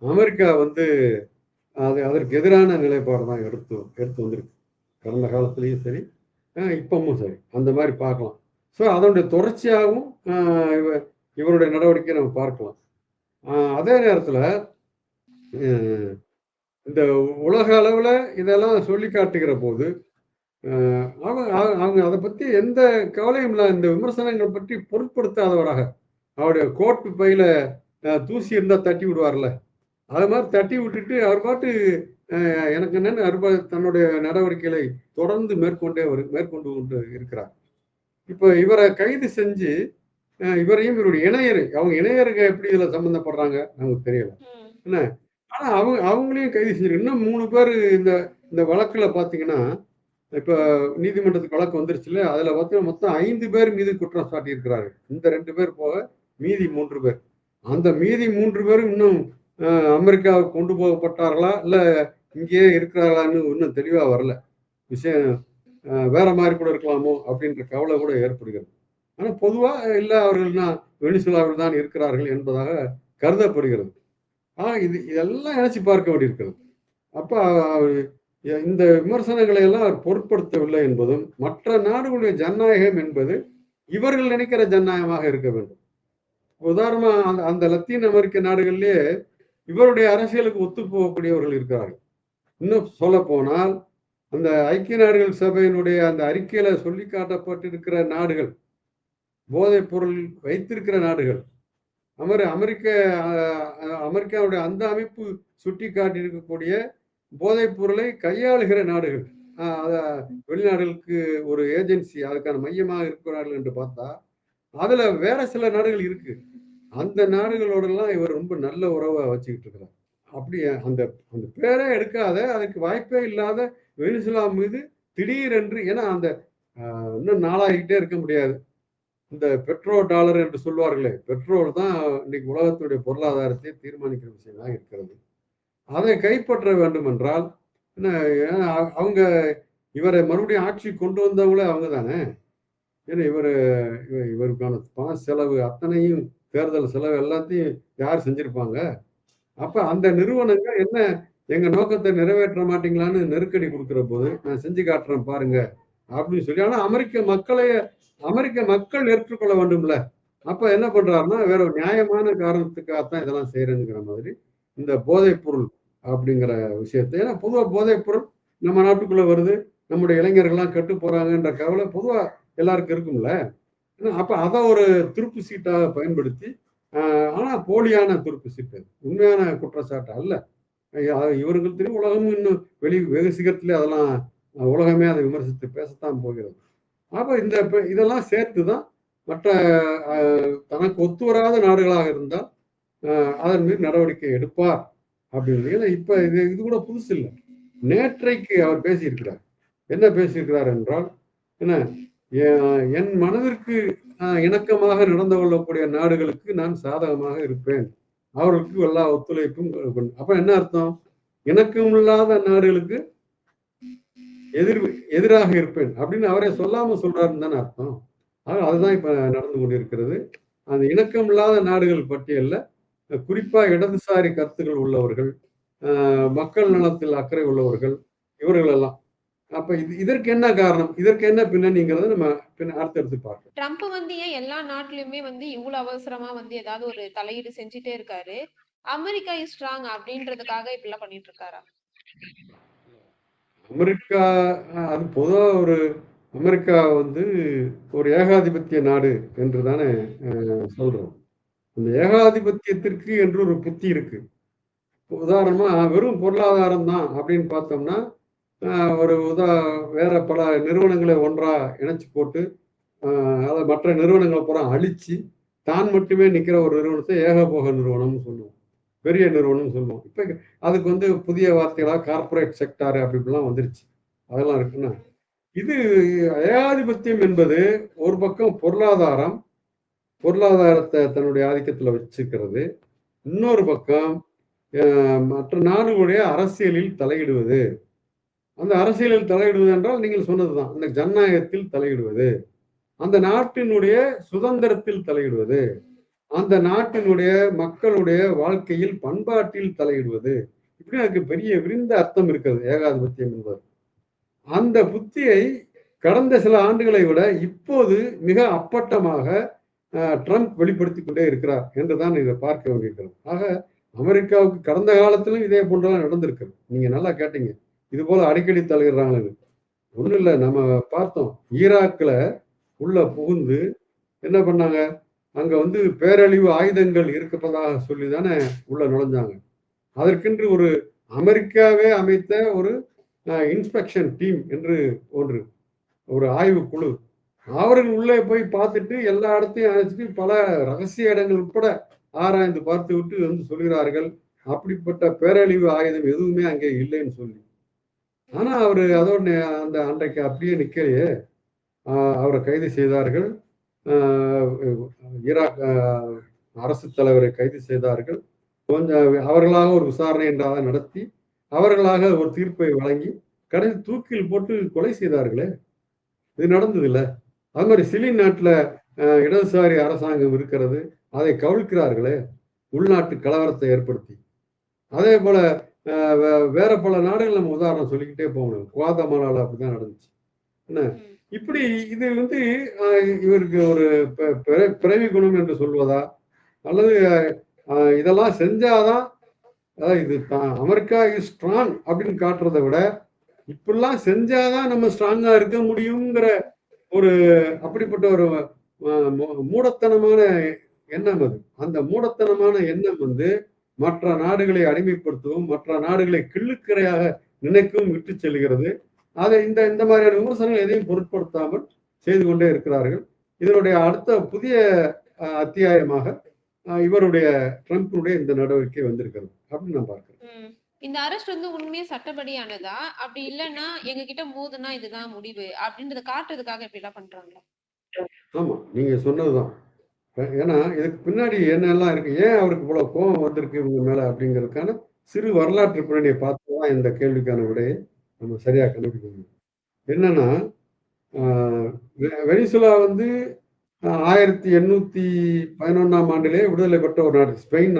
அமெரிக்கா வந்து அதற்கு எதிரான நிலைப்பாடு தான் எடுத்து வந்திருக்கு. கடந்த காலத்திலையும் சரி, இப்பவும் சரி, அந்த மாதிரி பார்க்கலாம். ஸோ அதனுடைய தொடர்ச்சியாகவும் இவருடைய நடவடிக்கையை நம்ம பார்க்கலாம். அதே நேரத்தில் இந்த உலக அளவில் இதெல்லாம் சொல்லி காட்டுகிற போது அவங்க அதை பற்றி எந்த கவலையும் இல்லை. இந்த விமர்சனங்கள் பற்றி பொருட்படுத்தாதவராக, அவருடைய கோட்டு பையில தூசி இருந்தால் தட்டி விடுவார்ல, அது மாதிரி தட்டி விட்டுட்டு அவர் பாட்டு எனக்கு என்னென்ன தன்னுடைய நடவடிக்கைகளை தொடர்ந்து மேற்கொண்டு கொண்டு இருக்கிறார். இப்போ இவரை கைது செஞ்சு இவரையும் இவருடைய அவங்க இணையர்கள் எப்படி இதுல சம்பந்தப்படுறாங்க நமக்கு தெரியல என்ன. ஆனா அவங்களையும் கைது செஞ்சிருக்கு. இன்னும் 3 பேர் இந்த வழக்குல பாத்தீங்கன்னா, இப்ப நீதிமன்றத்துக்கு வழக்கு வந்துருச்சுல, அதுல பார்த்தீங்கன்னா மொத்தம் 5 பேர் மீது குற்றம் சாட்டி இருக்கிறாரு. இந்த 2 பேர் போக மீதி 3 பேர். அந்த மீதி 3 பேரும் இன்னும் அமெரிக்காவுக்கு கொண்டு போகப்பட்டார்களா இல்ல இங்கேயே இருக்கிறார்களான்னு இன்னும் தெளிவா வரல. விஷயம் வேற மாதிரி கூட இருக்கலாமோ அப்படின்ற கவலை கூட ஏற்படுகிறது. ஆனா பொதுவா இல்ல, அவர்கள்னா வெனிசுலாவில் தான் இருக்கிறார்கள் என்பதாக கருதப்படுகிறது. இதெல்லாம் நினைச்சு பார்க்க வேண்டியிருக்கிறது. அப்ப இந்த விமர்சனங்களை எல்லாம் அவர் பொருட்படுத்தவில்லை என்பதும், மற்ற நாடுகளுடைய ஜனநாயகம் என்பது இவர்கள் நினைக்கிற ஜனநாயகமாக இருக்க வேண்டும். உதாரணமா அந்த லத்தீன் அமெரிக்க நாடுகளிலே இவருடைய அரசியலுக்கு ஒத்து போகக்கூடியவர்கள் இருக்கிறார்கள். இன்னும் சொல்ல போனால் அந்த ஐக்கிய நாடுகள் சபையினுடைய அந்த அறிக்கையில சொல்லி காட்டப்பட்டிருக்கிற நாடுகள், போதைப் பொருள் வைத்திருக்கிற நாடுகள், அமெரிக்காவுடைய அந்த அமைப்பு சுட்டி காட்டியிருக்கக்கூடிய போதைப் பொருளை கையாளுகிற நாடுகள், வெளிநாடுகளுக்கு ஒரு ஏஜென்சி அதுக்கான மையமாக இருக்கிறார்கள் என்று பார்த்தா அதுல வேற சில நாடுகள் இருக்கு. அந்த நாடுகளோடெல்லாம் இவர் ரொம்ப நல்ல உறவை வச்சுக்கிட்டு இருக்கிறார். அப்படி அந்த அந்த பேரே எடுக்காத, அதுக்கு வாய்ப்பே இல்லாத வெனிசுலா மீது திடீரென்று, ஏன்னா அந்த இன்னும் நாளாகிக்கிட்டே இருக்க முடியாது. இந்த பெட்ரோ டாலர் என்று சொல்வார்களே, பெட்ரோல் தான் இன்னைக்கு உலகத்துடைய பொருளாதாரத்தை தீர்மானிக்கிற விஷயமாக இருக்கிறது. அதை கைப்பற்ற வேண்டும் என்றால் என்ன, ஏன்னா அவங்க இவரை மறுபடியும் ஆட்சிக்கு கொண்டு வந்தவங்களே அவங்க தானே. ஏன்னா இவருக்கான பண செலவு அத்தனையும், தேர்தல் செலவு எல்லாத்தையும் யார் செஞ்சிருப்பாங்க? அப்ப அந்த நிறுவனங்கள் என்ன, எங்க நோக்கத்தை நிறைவேற்ற மாட்டீங்களான்னு நெருக்கடி கொடுக்கிற போது, நான் செஞ்சு காட்டுறேன் பாருங்க அப்படின்னு சொல்லி, ஆனா அமெரிக்க மக்கள் ஏற்றுக்கொள்ள வேண்டும்ல. அப்ப என்ன பண்றாருன்னா, வேற ஒரு நியாயமான காரணத்துக்காகத்தான் இதெல்லாம் செய்யறேங்கிற மாதிரி இந்த போதைப் பொருள் அப்படிங்கிற விஷயத்தை, ஏன்னா பொதுவா போதைப் பொருள் நம்ம நாட்டுக்குள்ள வருது, நம்முடைய இளைஞர்கள்லாம் கெட்டு போறாங்கன்ற கவலை பொதுவா எல்லாருக்கும் இருக்கும்ல. அப்ப அதை ஒரு துருப்பு சீட்டாக பயன்படுத்தி, ஆனா போலியான துருப்பு சீட்டு, உண்மையான குற்றச்சாட்டு அல்ல. இவர்கள் தெரியும், உலகமும் இன்னும் வெகு சீக்கிரத்திலே அதெல்லாம் உலகமே அதை விமர்சித்து பேசத்தான் போகிறது. அப்ப இதெல்லாம் சேர்த்துதான் மற்ற தனக்கு ஒத்து வராத நாடுகளாக இருந்தால் அதன் மீது நடவடிக்கை எடுப்பார் அப்படின்னு. ஏன்னா இப்ப இது கூட புதுசு இல்லை. நேற்றைக்கு அவர் பேசியிருக்கிறார். என்ன பேசியிருக்கிறார் என்றால், என்ன, என் மனதிற்கு இணக்கமாக நடந்து கொள்ளக்கூடிய நாடுகளுக்கு நான் சாதகமாக இருப்பேன், அவர்களுக்கு எல்லா ஒத்துழைப்பும். அப்ப என்ன அர்த்தம்? இணக்கம் இல்லாத நாடுகளுக்கு எதிராக இருப்பேன் அப்படின்னு அவரே சொல்லாம சொல்றாருன்னு தானே அர்த்தம். அதுதான் இப்ப நடந்து கொண்டிருக்கிறது. அந்த இணக்கம் இல்லாத நாடுகள் பட்டியல்ல குறிப்பா இடதுசாரி கருத்துக்கள் உள்ளவர்கள், மக்கள் நலத்தில் அக்கறை உள்ளவர்கள், இவர்கள் எல்லாம். அப்ப இதற்கு என்ன காரணம், இதற்கு என்ன பின்னணிங்கிறத நம்ம அடுத்தடுத்து பார்க்கலாம். ட்ரம்ப் வந்து ஏன் எல்லா நாட்டிலுமே வந்து இவ்வளவு அவசரமா வந்து ஏதாவது ஒரு தலையீடு செஞ்சுட்டே இருக்காரு? அமெரிக்கா இஸ் ஸ்ட்ராங் அப்படின்றதுக்காக இப்படிலாம் பண்ணிட்டு இருக்காரா? அமெரிக்கா அது பொதுவா அமெரிக்கா வந்து ஒரு ஏகாதிபத்திய நாடு என்று தானே சொல்றோம். அந்த ஏகாதிபத்தியத்திற்கு என்று ஒரு புத்தி இருக்கு. உதாரணமா வெறும் பொருளாதாரம் தான் அப்படின்னு பார்த்தோம்னா, ஒரு வேற பல நிறுவனங்களை ஒன்றா இணைச்சு போட்டு அதை மற்ற நிறுவனங்களை பூரா அழிச்சு தான் மட்டுமே நிற்கிற ஒரு நிறுவனத்தை ஏகபோக நிறுவனம்னு சொல்லுவோம், பெரிய நிறுவனம் சொல்லுவோம். இப்போ அதுக்கு வந்து புதிய வார்த்தைகளாக கார்பரேட் செக்டார் அப்படி இப்படிலாம் வந்துருச்சு. அதெல்லாம் இருக்குன்னா, இது ஏகாதிபத்தியம் என்பது ஒரு பக்கம் பொருளாதாரத்தை தன்னுடைய ஆதிக்கத்தில் வச்சுக்கிறது, இன்னொரு பக்கம் மற்ற நாடுகளுடைய அரசியலில் தலையிடுவது. அந்த அரசியலில் தலையிடுவது என்றால் நீங்கள் சொன்னதுதான், அந்த ஜனநாயகத்தில் தலையிடுவது, அந்த நாட்டினுடைய சுதந்திரத்தில் தலையிடுவது, அந்த நாட்டினுடைய மக்களுடைய வாழ்க்கையில் பண்பாட்டில் தலையிடுவது. இப்படி அதுக்கு பெரிய விரிந்த அர்த்தம் இருக்கிறது ஏகாதிபத்தியம் என்பது. அந்த புத்தியை கடந்த சில ஆண்டுகளை விட இப்போது மிக அப்பட்டமாக ட்ரம்ப் வெளிப்படுத்தி கொண்டே இருக்கிறார் என்றுதான் இதை பார்க்க வேண்டியிருக்கிறது. ஆக அமெரிக்காவுக்கு கடந்த காலத்திலும் இதே போன்றெல்லாம் நடந்திருக்கிறது. நீங்க நல்லா கேட்டீங்க, இது போல அடிக்கடி தலையிடுறாங்க. ஒண்ணும் இல்லை, நம்ம பார்த்தோம், ஈராக்ல உள்ள புகுந்து என்ன பண்ணாங்க, அங்க வந்து பேரழிவு ஆயுதங்கள் இருப்பதாக சொல்லி தானே உள்ள நுழைஞ்சாங்க. அதற்கென்று ஒரு அமெரிக்காவே அமைத்த ஒரு இன்ஸ்பெக்ஷன் டீம் என்று ஒரு ஆய்வு குழு, அவர்கள் உள்ளே போய் பார்த்துட்டு எல்லா இடத்தையும் அழைச்சிட்டு பல ரகசிய இடங்கள் உட்பட ஆராய்ந்து பார்த்து விட்டு வந்து சொல்கிறார்கள், அப்படிப்பட்ட பேரழிவு ஆயுதம் எதுவுமே அங்கே இல்லைன்னு சொல்லி. ஆனா அவரு அதோட அந்த அன்றைக்கு அப்படியே நிக்கலையே, அவரை கைது செய்தார்கள். ஈராக் அரசு தலைவரை கைது செய்தார்கள். கொஞ்சம் அவர்களாக ஒரு விசாரணை என்றாக நடத்தி அவர்களாக ஒரு தீர்ப்பை வழங்கி கடைசி தூக்கில் போட்டு கொலை செய்தார்களே. இது நடந்தது இல்லை. அது மாதிரி சிலி நாட்டுல இடதுசாரி அரசாங்கம் இருக்கிறது, அதை கவிழ்க்கிறார்களே உள்நாட்டு கலவரத்தை ஏற்படுத்தி. அதே போல வேற பல நாடுகள் நம்ம உதாரணம் சொல்லிக்கிட்டே போகணும். குவாதமாலால அப்படிதான் நடந்துச்சு. என்ன இப்படி இது வந்து இவருக்கு ஒரு பிறவி குணம் என்று சொல்வதா, அல்லது இதெல்லாம் செஞ்சாதான் இது அமெரிக்கா இஸ் ஸ்ட்ராங் அப்படின்னு காட்டுறதை விட, இப்படிலாம் செஞ்சாதான் நம்ம ஸ்ட்ராங்கா இருக்க முடியுங்கிற ஒரு அப்படிப்பட்ட ஒரு மூடத்தனமான எண்ணம் அது. அந்த மூடத்தனமான எண்ணம் வந்து மற்ற நாடுகளை அடிமைப்படுத்தவும் மற்ற நாடுகளை கிள்ளுக்கரையாக நினைக்கவும் விட்டு செல்கிறது. அதை இந்த மாதிரியான விமர்சனங்கள் எதையும் பொருட்படுத்தாமல் செய்து கொண்டே இருக்கிறார்கள். இதனுடைய அடுத்த புதிய அத்தியாயமாக இவருடைய ட்ரம்ப்புடைய இந்த நடவடிக்கை வந்திருக்கிறது அப்படின்னு நான் பார்க்கிறேன். ம். இந்த அரெஸ்ட் வந்து உண்மையா சட்டப்படியானதா? அப்படி இல்லன்னா எங்ககிட்ட மோதுனா இதுதான் முடிவு அப்படின்றத காட்டுறதுக்காக இப்படிலாம் பண்றாங்களா? ஆமா, நீங்க சொன்னதுதான். ஏன்னா இதுக்கு பின்னாடி என்னெல்லாம் இருக்கு, ஏன் அவருக்கு இவ்வளவு கோபம் வந்திருக்கு இவங்க மேல அப்படிங்கிறதுக்கான சிறு வரலாற்று பின்னணியை பார்த்து தான் இந்த கேள்விக்கான விடையை நம்ம சரியா கண்டுபிடிக்க முடியும். என்னன்னா வெனிசுலா வந்து 1811ஆம் ஆண்டிலே விடுதலை பெற்ற ஒரு நாடு. ஸ்பெயின்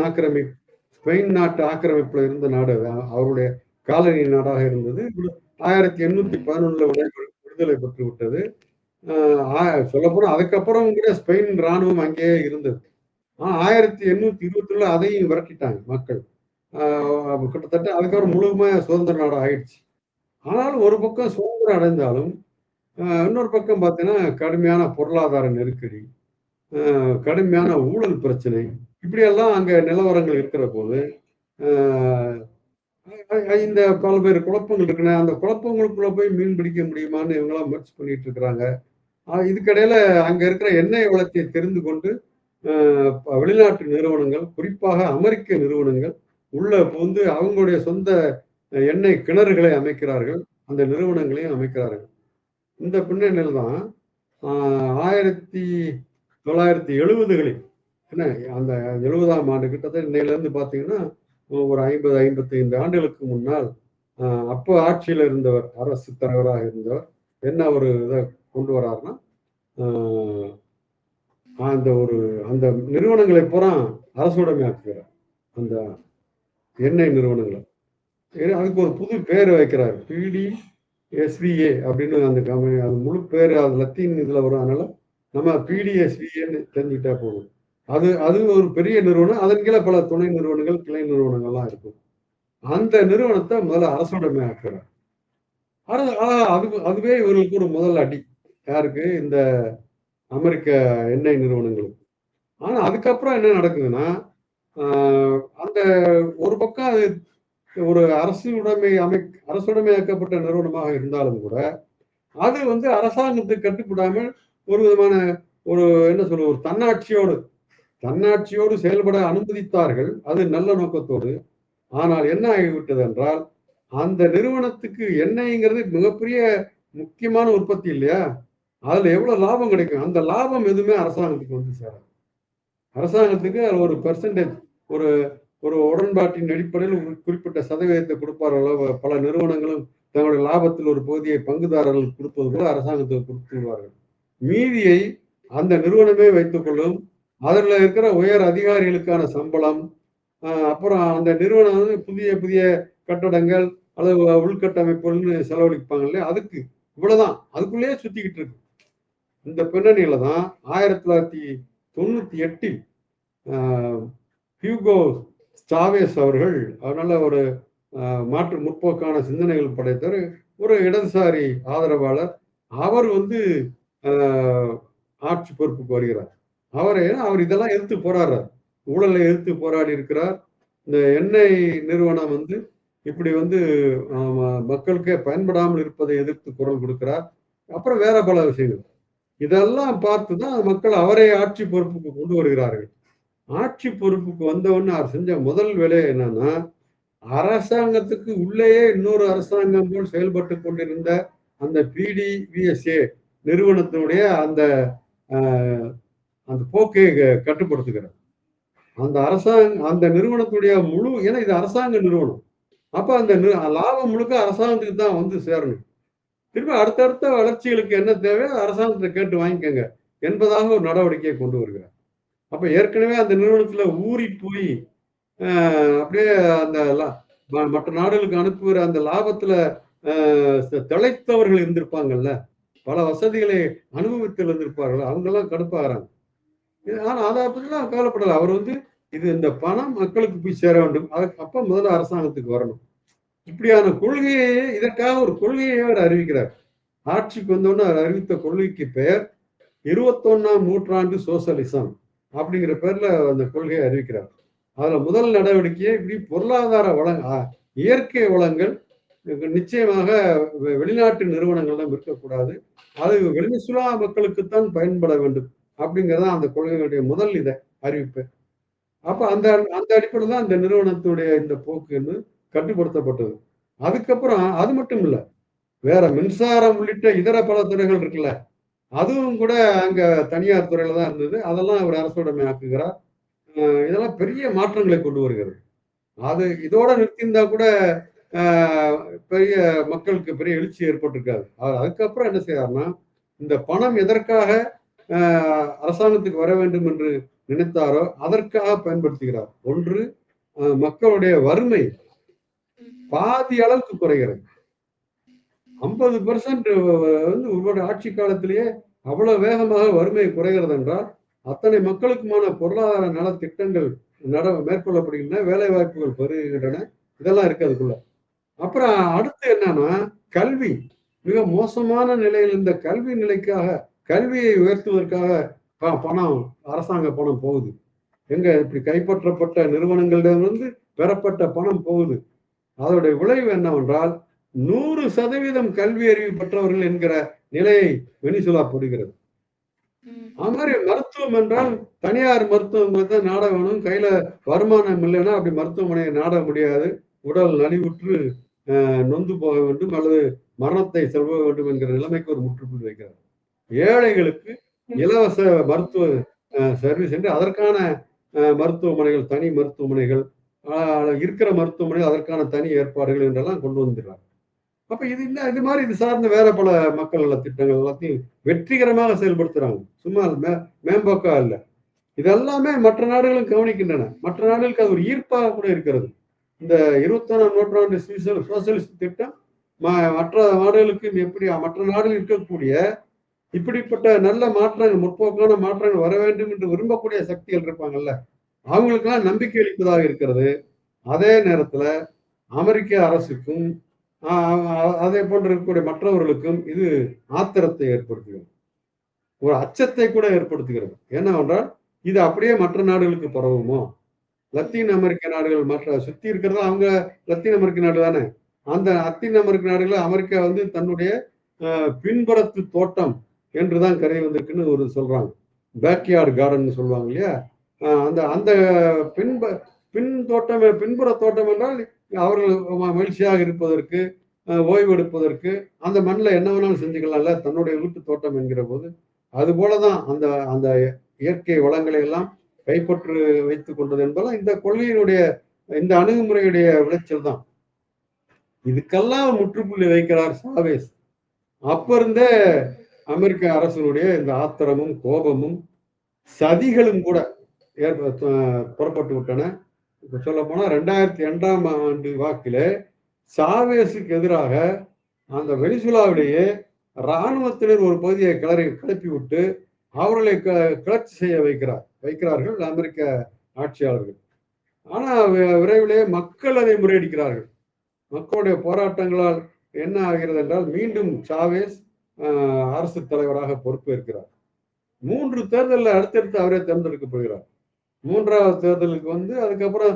நாட்டு ஆக்கிரமிப்புல இருந்த நாடு அது. அவருடைய காலனி நாடாக இருந்தது. 1811ல விடுதலை பெற்று விட்டது. சொல்லப்போனா அதுக்கப்புறம் கூட ஸ்பெயின் ராணுவம் அங்கேயே இருந்தது. 1821ல அதையும் விரட்டிட்டாங்க மக்கள். கிட்டத்தட்ட அதுக்கப்புறம் முழுமையா சுதந்திர நாடு ஆயிடுச்சு. ஆனாலும் ஒரு பக்கம் சுதந்திரம் அடைந்தாலும் இன்னொரு பக்கம் பார்த்தீங்கன்னா கடுமையான பொருளாதார நெருக்கடி, கடுமையான ஊழல் பிரச்சனை, இப்படியெல்லாம் அங்க நிலவரங்கள் இருக்கிற போது இந்த பல்வேறு குழப்பங்கள் இருக்குண்ணே. அந்த குழப்பங்களுக்குள்ள போய் மீன் பிடிக்க முடியுமான்னு இவங்கெல்லாம் முயற்சி பண்ணிட்டு இருக்கிறாங்க. இதுக்கிடையில அங்க இருக்கிற எண்ணெய் வளத்தை தெரிந்து கொண்டு வெளிநாட்டு நிறுவனங்கள், குறிப்பாக அமெரிக்க நிறுவனங்கள் உள்ள புகுந்து அவங்களுடைய சொந்த எண்ணெய் கிணறுகளை அமைக்கிறார்கள், அந்த நிறுவனங்களையும் அமைக்கிறார்கள். இந்த பின்னணியில் தான் 1970களில் என்ன அந்த 70ஆம் ஆண்டு கிட்டத்தட்ட இன்னையிலேருந்து பார்த்தீங்கன்னா ஒரு 55 ஆண்டுகளுக்கு முன்னால் அப்போ ஆட்சியில் இருந்தவர், அரசு தலைவராக இருந்தவர் என்ன ஒரு இதை கொண்டு வராருன்னா அந்த நிறுவனங்களை பூரா அரசுடைமையாக்குகிறார். அந்த எண்ணெய் நிறுவனங்களை அதுக்கு ஒரு புது பேர் வைக்கிறார், PDSVA அப்படின்னு. அந்த கம்பெனி அது முழு பேர் அது லத்தீன் இதில் வரும். அதனால நம்ம PDSVAன்னு தெரிஞ்சுக்கிட்டா போதும். அது ஒரு பெரிய நிறுவனம். அதன் கீழே பல துணை நிறுவனங்கள், கிளை நிறுவனங்கள்லாம் இருக்கும். அந்த நிறுவனத்தை முதல்ல அரசுடைமை ஆக்குறார். அதுவே இவர்களுக்கு ஒரு முதல் அடி. யாருக்கு? இந்த அமெரிக்க எண்ணெய் நிறுவனங்களுக்கு. ஆனா அதுக்கப்புறம் என்ன நடக்குதுன்னா அந்த ஒரு பக்கம் அது ஒரு அரசுடைமையாக்கப்பட்ட நிறுவனமாக இருந்தாலும் கூட அது வந்து அரசாங்கத்துக்கு கட்டுப்படாமல் ஒரு விதமான ஒரு என்ன சொல்ற ஒரு தன்னாட்சியோடு செயல்பட அனுமதித்தார்கள். அது நல்ல நோக்கத்தோடு. ஆனால் என்ன ஆகிவிட்டது என்றால் அந்த நிறுவனத்துக்கு எண்ணெய்ங்கிறது மிகப்பெரிய முக்கியமான உற்பத்தி இல்லையா? அதுல எவ்வளவு லாபம் கிடைக்கும், அந்த லாபம் எதுவுமே அரசாங்கத்துக்கு வந்து சேராது. அரசாங்கத்துக்கு ஒரு பெர்சன்டேஜ், ஒரு ஒரு உடன்பாட்டின் அடிப்படையில் ஒரு குறிப்பிட்ட சதவீதத்தை கொடுப்பார்கள். பல நிறுவனங்களும் தங்களுடைய லாபத்தில் ஒரு பகுதியை பங்குதாரர்கள் கொடுப்பது போல அரசாங்கத்துக்கு கொடுத்துருவார்கள். மீதியை அந்த நிறுவனமே வைத்துக் கொள்ளும். அதில் இருக்கிற உயர் அதிகாரிகளுக்கான சம்பளம், அப்புறம் அந்த நிறுவனம் வந்து புதிய புதிய கட்டடங்கள் அல்லது உள்கட்டமைப்புகள்னு செலவழிப்பாங்க இல்லையா, அதுக்கு இவ்வளவுதான். அதுக்குள்ளேயே சுத்திக்கிட்டு இருக்கு. இந்த பின்னணியில தான் 1998 ஹியூகோ சாவேஸ் அவர்கள், அதனால ஒரு மாற்று முற்போக்கான சிந்தனைகள் படைத்தவர், ஒரு இடதுசாரி ஆதரவாளர். அவர் வந்து ஆட்சி பொறுப்புக்கு வருகிறார். அவர் இதெல்லாம் எதிர்த்து போராடுறார். ஊழலை எதிர்த்து போராடி இருக்கிறார். இந்த எண்ணெய் நிறுவனம் வந்து இப்படி வந்து மக்களுக்கே பயன்படாமல் இருப்பதை எதிர்த்து குரல் கொடுக்கிறார். அப்புறம் வேற பல விஷயங்கள். இதெல்லாம் பார்த்துதான் மக்கள் அவரை ஆட்சி பொறுப்புக்கு கொண்டு வருகிறார்கள். ஆட்சி பொறுப்புக்கு வந்தவொன்னு அவர் செஞ்ச முதல் வேலை என்னன்னா, அரசாங்கத்துக்கு உள்ளேயே இன்னொரு அரசாங்கம் போல் செயல்பட்டு கொண்டிருந்த அந்த PDVSA நிறுவனத்தினுடைய அந்த போக்கை கட்டுப்படுத்துகிறார். அந்த நிறுவனத்துடைய முழு, ஏன்னா இது அரசாங்க நிறுவனம், அப்ப அந்த லாபம் முழுக்க அரசாங்கத்துக்கு தான் வந்து சேரணும். திரும்ப அடுத்தடுத்த வளர்ச்சிகளுக்கு என்ன தேவை அரசாங்கத்தை கேட்டு வாங்கிக்கங்க என்பதாக ஒரு நடவடிக்கையை கொண்டு வருகிறார். அப்ப ஏற்கனவே அந்த நிறுவனத்துல ஊறி போய் அப்படியே அந்த மற்ற நாடுகளுக்கு அனுப்புகிற அந்த லாபத்துல திளைத்தவர்கள் இருந்திருப்பாங்கல்ல, பல வசதிகளை அனுபவித்து இருந்திருப்பார்கள், அவங்க எல்லாம் கடுப்பாகிறாங்க. ஆனா அதை பற்றிலாம் கவலைப்படல. அவர் வந்து இது இந்த பணம் மக்களுக்கு போய் சேர வேண்டும், அப்ப முதல்ல அரசாங்கத்துக்கு வரணும். இப்படியான கொள்கையை, இதற்காக ஒரு கொள்கையை அவர் அறிவிக்கிறார். ஆட்சிக்கு வந்தோன்னு அவர் அறிவித்த கொள்கைக்கு பெயர் 21ஆம் நூற்றாண்டு சோசலிசம் அப்படிங்கிற பேர்ல அந்த கொள்கையை அறிவிக்கிறார். அதுல முதல் நடவடிக்கையே இப்படி பொருளாதார இயற்கை வளங்கள் நிச்சயமாக வெளிநாட்டு நிறுவனங்களிடம் இருக்கக்கூடாது, அது வெனிசுலா மக்களுக்குத்தான் பயன்பட வேண்டும் அப்படிங்கிறதா அந்த கொள்கைகளுடைய முதல் அறிவிப்பு. அப்ப அந்த அந்த அடிப்படையில் தான் இந்த நிறுவனத்துடைய இந்த போக்குன்னு கட்டுப்படுத்தப்பட்டது. அதுக்கப்புறம் அது மட்டும் இல்ல. வேற மின்சாரம் உள்ளிட்ட இதர பல துறைகள் இருக்குல்ல. அதுவும் கூட அங்க தனியார் துறையில தான் இருந்தது. அதெல்லாம் அவர் அரசுடைமை ஆக்குகிறார். இதெல்லாம் பெரிய மாற்றங்களை கொண்டு வருகிறது. அது இதோட நிறுத்தியிருந்தா கூட அ பெரிய மக்களுக்கு பெரிய எழுச்சி ஏற்பட்டிருக்காது. அதுக்கப்புறம் என்ன செய்றார்ன்னா, இந்த பணம் எதற்காக அ அரசாங்கத்துக்கு வர வேண்டும் என்று நினைத்தாரோ, அதற்காக பயன்படுத்துகிறார். ஒன்று மக்களுடைய வறுமை பாதி அளவுக்கு குறைகிறது. 50% வந்து இவருடைய ஆட்சி காலத்திலேயே அவ்வளவு வேகமாக வறுமை குறைகிறது என்றால், அத்தனை மக்களுக்குமான பொருளாதார நலத்திட்டங்கள் மேற்கொள்ளப்படுகின்றன. வேலை வாய்ப்புகள் பெருகுகின்றன. இதெல்லாம் இருக்கு அதுக்குள்ள. அப்புறம் அடுத்து என்னன்னா, கல்வி. மிக மோசமான நிலையில் இருந்த கல்வி நிலைக்காக, கல்வியை உயர்த்துவதற்காக பணம் அரசாங்க பணம் போகுது. எங்க இப்படி கைப்பற்றப்பட்ட நிறுவனங்களிடமிருந்து பெறப்பட்ட பணம் போகுது. அதோடைய விளைவு என்னவென்றால், 100% கல்வி அறிவு பெற்றவர்கள் என்கிற நிலையை வெனிசுலா பெறுகிறது. அது மாதிரி மருத்துவம் என்றால் தனியார் மருத்துவமனை தான் நாட வேணும். கையில வருமானம் இல்லைன்னா அப்படி மருத்துவமனையை நாட முடியாது. உடல் நலிவுற்று நொந்து போக வேண்டும் அல்லது மரணத்தை செல்வ வேண்டும் என்கிற நிலைமைக்கு ஒரு முற்றுப்புள்ளி வைக்கிறார். ஏழைகளுக்கு இலவச மருத்துவ சர்வீஸ் என்று அதற்கான மருத்துவமனைகள், தனி மருத்துவமனைகள், இருக்கிற மருத்துவமனைகள் அதற்கான தனி ஏற்பாடுகள் என்றெல்லாம் கொண்டு வந்துடுறாங்க. அப்ப இது மாதிரி இது சார்ந்த வேற பல மக்கள் நல திட்டங்கள் எல்லாத்தையும் வெற்றிகரமாக செயல்படுத்துறாங்க. சும்மா மேம்போக்கா இல்ல. இதெல்லாமே மற்ற நாடுகளும் கவனிக்கின்றன. மற்ற நாடுகளுக்கு அது ஒரு ஈர்ப்பாக கூட இருக்கிறது. இந்த 21ஆம் நூற்றாண்டு சோசியலிஸ்ட் திட்டம் மற்ற நாடுகளுக்கு எப்படி மற்ற நாடுகளில் இருக்கக்கூடிய இப்படிப்பட்ட நல்ல மாற்றங்கள், முற்போக்கான மாற்றங்கள் வர வேண்டும் என்று விரும்பக்கூடிய சக்திகள் இருப்பாங்கல்ல, அவங்களுக்கெல்லாம் நம்பிக்கை அளிப்பதாக இருக்கிறது. அதே நேரத்துல அமெரிக்க அரசுக்கும் அதே போன்று இருக்கக்கூடிய மற்றவர்களுக்கும் இது ஆத்திரத்தை ஏற்படுத்துகிறது. ஒரு அச்சத்தை கூட ஏற்படுத்துகிறது. என்னவென்றால் இது அப்படியே மற்ற நாடுகளுக்கு பரவுமோ? லத்தீன் அமெரிக்க நாடுகள் மற்ற சுத்தி இருக்கிறது அவங்க லத்தீன் அமெரிக்க நாடு தானே. அந்த லத்தீன் அமெரிக்க நாடுகளில் அமெரிக்கா வந்து தன்னுடைய பின்புறத்து தோட்டம் என்றுதான் கருதி வந்திருக்குன்னு ஒரு சொல்றாங்க. பேக்யார்டு கார்டன் சொல்லுவாங்க இல்லையா? அந்த அந்த பின்புற தோட்டம் என்றால் அவர்கள் மகிழ்ச்சியாக இருப்பதற்கு, ஓய்வு எடுப்பதற்கு அந்த மண்ணில் என்ன வேணாலும் செஞ்சுக்கலாம்ல தன்னுடைய வீட்டு தோட்டம் என்கிற போது. அது போலதான் அந்த அந்த இயற்கை வளங்களை எல்லாம் கைப்பற்று வைத்துக் கொண்டது என்பதெல்லாம் இந்த கொள்கையினுடைய இந்த அணுகுமுறையுடைய விளைச்சல் தான். இதுக்கெல்லாம் முற்றுப்புள்ளி வைக்கிறார் சாவேஸ். அப்ப இருந்தே அமெரிக்க அரசனுடைய இந்த ஆத்திரமும் கோபமும் சதிகளும் கூட புறப்பட்டு விட்டன. சொல்ல போனா 2002ஆம் ஆண்டு வாக்கிலே சாவேஸுக்கு எதிராக அந்த வெனிசுலாவிலேயே இராணுவத்தினர் ஒரு பகுதியை கிளப்பி விட்டு அவர்களை கிளர்ச்சி செய்ய வைக்கிறார்கள் அமெரிக்க ஆட்சியாளர்கள். ஆனா விரைவிலேயே மக்கள் அதை முறியடிக்கிறார்கள். மக்களுடைய போராட்டங்களால் என்ன ஆகிறது என்றால் மீண்டும் சாவேஸ் அரசு தலைவராக பொறுப்பேற்கிறார். 3 தேர்தலில் அடுத்தடுத்து அவரே தேர்ந்தெடுக்கப்படுகிறார். 3வது தேர்தலுக்கு வந்து அதுக்கப்புறம்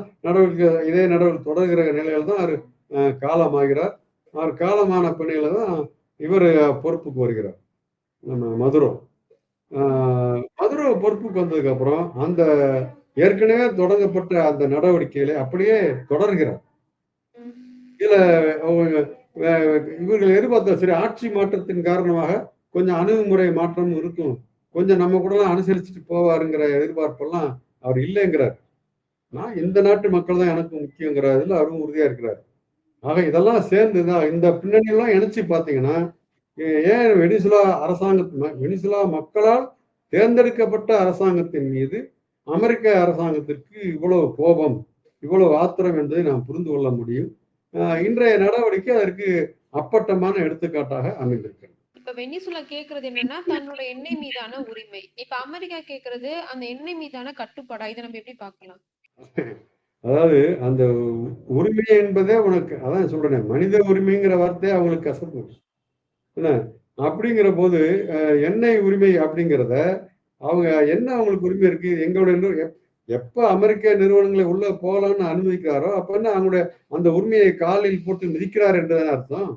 இதே நடவடிக்கை தொடர்கிற நிலையில் தான் அவர் காலமாகிறார். அவர் காலமான பிணையில தான் இவர் பொறுப்புக்கு வருகிறார். நம்ம மதுரோ பொறுப்புக்கு வந்ததுக்கு அப்புறம் அந்த ஏற்கனவே தொடங்கப்பட்ட அந்த நடவடிக்கைகளை அப்படியே தொடர்கிறார். இதுல இவர்கள் எதிர்பார்த்த சரி ஆட்சி மாற்றத்தின் காரணமாக கொஞ்சம் அணுகுமுறை மாற்றம் இருக்கும், கொஞ்சம் நம்ம கூட எல்லாம் அனுசரிச்சுட்டு போவாருங்கிற எதிர்பார்ப்பெல்லாம் அவர் இல்லைங்கிறார். நான் இந்த நாட்டு மக்கள் தான் எனக்கு முக்கியங்கிறதுல அவரும் உறுதியா இருக்கிறார். ஆக இதெல்லாம் சேர்ந்துதான் இந்த பின்னணியெல்லாம் இணைச்சு பார்த்தீங்கன்னா ஏன் வெனிசுலா மக்களால் தேர்ந்தெடுக்கப்பட்ட அரசாங்கத்தின் மீது அமெரிக்க அரசாங்கத்திற்கு இவ்வளவு கோபம், இவ்வளவு ஆத்திரம் என்பதை நாம் புரிந்து கொள்ள முடியும். இன்றைய நடவடிக்கை அதற்கு அப்பட்டமான எடுத்துக்காட்டாக அமைந்திருக்கிறது. இப்ப வெனிசுலா கேக்குறது என்னன்னா தன்னோட எண்ணெய் மீதான உரிமை. இப்ப அமெரிக்கா கேக்குறது அந்த எண்ணெய் மீதான கட்டுப்பாடா? இதை நம்ம எப்படி பார்க்கலாம்? அதாவது அந்த உரிமை என்பதே உனக்கு அதான் சொல்றேன், மனித உரிமைங்கிற வார்த்தையே அவங்களுக்கு கசப்பு என்ன அப்படிங்கிற போது எண்ணெய் உரிமை அப்படிங்கிறத அவங்க என்ன அவங்களுக்கு உரிமை இருக்கு எங்களுடைய எப்ப அமெரிக்க நிறுவனங்களை உள்ள போகலான்னு அனுமதிக்கிறாரோ அப்ப என்ன அவங்களுடைய அந்த உரிமையை காலில் போட்டு மிதிக்கிறார் என்றுதான் அர்த்தம்.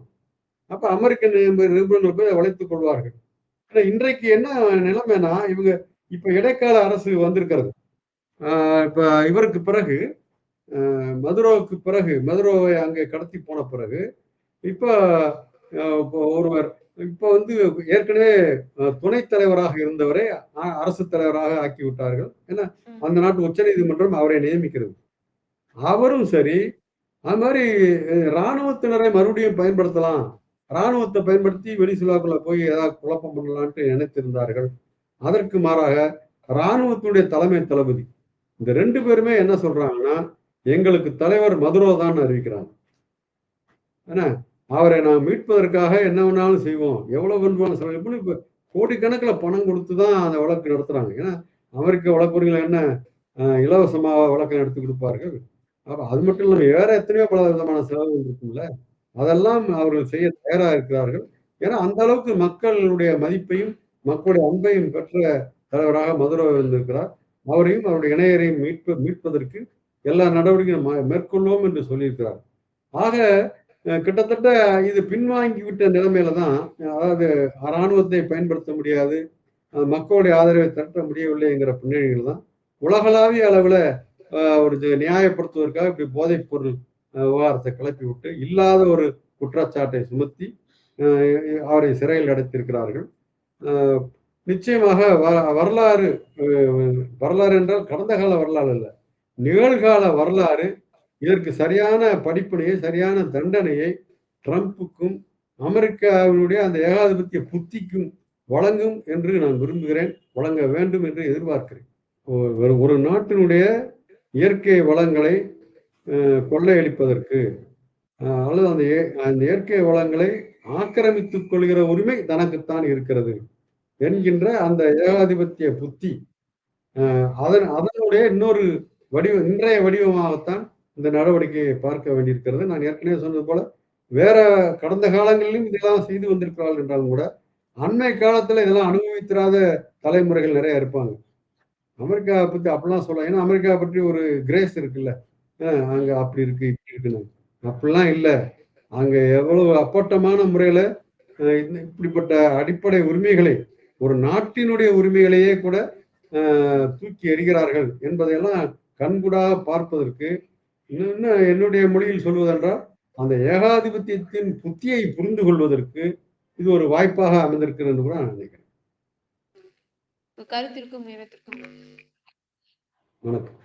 அப்ப அமெரிக்க நிறுவனங்கள் போய் வளைத்துக் கொள்வார்கள். ஆனா இன்றைக்கு என்ன நிலைமைனா இவங்க இப்ப இடைக்கால அரசு வந்திருக்கிறது. இப்ப இவருக்கு பிறகு மதுரோவுக்கு பிறகு மதுரோவை அங்கே கடத்தி போன பிறகு இப்ப இப்போ ஒருவர் இப்ப வந்து ஏற்கனவே துணைத் தலைவராக இருந்தவரை அரசு தலைவராக ஆக்கி விட்டார்கள். ஏன்னா அந்த நாட்டு உச்ச நீதிமன்றம் அவரை நியமிக்கிறது. அவரும் சரி அது மாதிரி ராணுவத்தினரை மறுபடியும் பயன்படுத்தலாம், ராணுவத்தை பயன்படுத்தி வெனிசுலாக்குள்ள போய் ஏதாவது குழப்பம் பண்ணலான்ட்டு நினைத்திருந்தார்கள். அதற்கு மாறாக ராணுவத்துடைய தலைமை தளபதி இந்த 2 பேருமே என்ன சொல்றாங்கன்னா, எங்களுக்கு தலைவர் மதுரோ தான் அறிவிக்கிறாங்க. ஏன்னா அவரை நாம் மீட்பதற்காக என்ன வேணாலும் செய்வோம், எவ்வளவு வேணுமானாலும் செலவு இப்ப கோடிக்கணக்கில் பணம் கொடுத்து தான் அந்த வழக்கு நடத்துறாங்க. ஏன்னா அமெரிக்க வழக்குரைகள் என்ன இலவசமாக வழக்கு நடத்தி கொடுப்பார்கள். அப்ப அது மட்டும் இல்லாம வேற எத்தனையோ பல விதமான செலவுகள் இருக்கும்ல. அதெல்லாம் அவர்கள் செய்ய தயாரா இருக்கிறார்கள். ஏன்னா அந்த அளவுக்கு மக்களுடைய மதிப்பையும், மக்களுடைய அன்பையும் பெற்ற தலைவராக மதுரோ இருந்திருக்கிறார். அவரையும் அவருடைய இணையரையும் மீட்பதற்கு எல்லா நடவடிக்கையும் மேற்கொள்வோம் என்று சொல்லியிருக்கிறார். ஆக கிட்டத்தட்ட இது பின்வாங்கி விட்ட நிலைமையில தான், அதாவது ராணுவத்தை பயன்படுத்த முடியாது, மக்களுடைய ஆதரவை திரட்ட முடியவில்லைங்கிற பின்னணியில் தான் உலகளாவிய அளவுல ஒரு நியாயப்படுத்துவதற்காக இப்படி போதைப் பொருள் விவகாரத்தை கிளப்பி விட்டு இல்லாத ஒரு குற்றச்சாட்டை சுமத்தி அவரை சிறையில் அடைத்திருக்கிறார்கள். நிச்சயமாக வரலாறு வரலாறு என்றால் கடந்த கால வரலாறு அல்ல, நிகழ்கால வரலாறு இதற்கு சரியான படிப்பினையை, சரியான தண்டனையை ட்ரம்புக்கும் அமெரிக்காவினுடைய அந்த ஏகாதிபத்திய புத்திக்கும் வழங்கும் என்று நான் விரும்புகிறேன், வழங்க வேண்டும் என்று எதிர்பார்க்கிறேன். ஒரு நாட்டினுடைய இயற்கை வளங்களை கொள்ளையடிப்பதற்கு அல்லது அந்த இயற்கை வளங்களை ஆக்கிரமித்துக் கொள்கிற உரிமை தனக்குத்தான் இருக்கிறது என்கின்ற அந்த ஏகாதிபத்திய புத்தி அதனுடைய இன்னொரு இன்றைய வடிவமாகத்தான் இந்த நடவடிக்கையை பார்க்க வேண்டியிருக்கிறது. நான் ஏற்கனவே சொன்னது போல வேற கடந்த காலங்களிலும் இதெல்லாம் செய்து வந்திருக்கிறார்கள் என்றாலும் கூட அண்மை காலத்துல இதெல்லாம் அனுபவித்திராத தலைமுறைகள் நிறைய இருப்பாங்க. அமெரிக்காவை பத்தி அப்படிலாம் சொல்லலாம். ஏன்னா அமெரிக்காவை பற்றி ஒரு கிரேஸ் இருக்குல்ல, அங்க அப்படி இருக்கு இப்படி இருக்குன்னு. அப்படிலாம் இல்லை. அங்க எவ்வளவு அப்பட்டமான முறையில இப்படிப்பட்ட அடிப்படை உரிமைகளை, ஒரு நாட்டினுடைய உரிமைகளையே கூட தூக்கி எறிகிறார்கள் என்பதையெல்லாம் கண்கூடாக பார்ப்பதற்கு, இன்னும் என்னுடைய மொழியில் சொல்வதென்றால் அந்த ஏகாதிபத்தியத்தின் புத்தியை புரிந்து கொள்வதற்கு இது ஒரு வாய்ப்பாக அமைந்திருக்கிறது என்று கூட நான் நினைக்கிறேன். கருத்திற்கும் நேரத்திற்கும் வணக்கம்.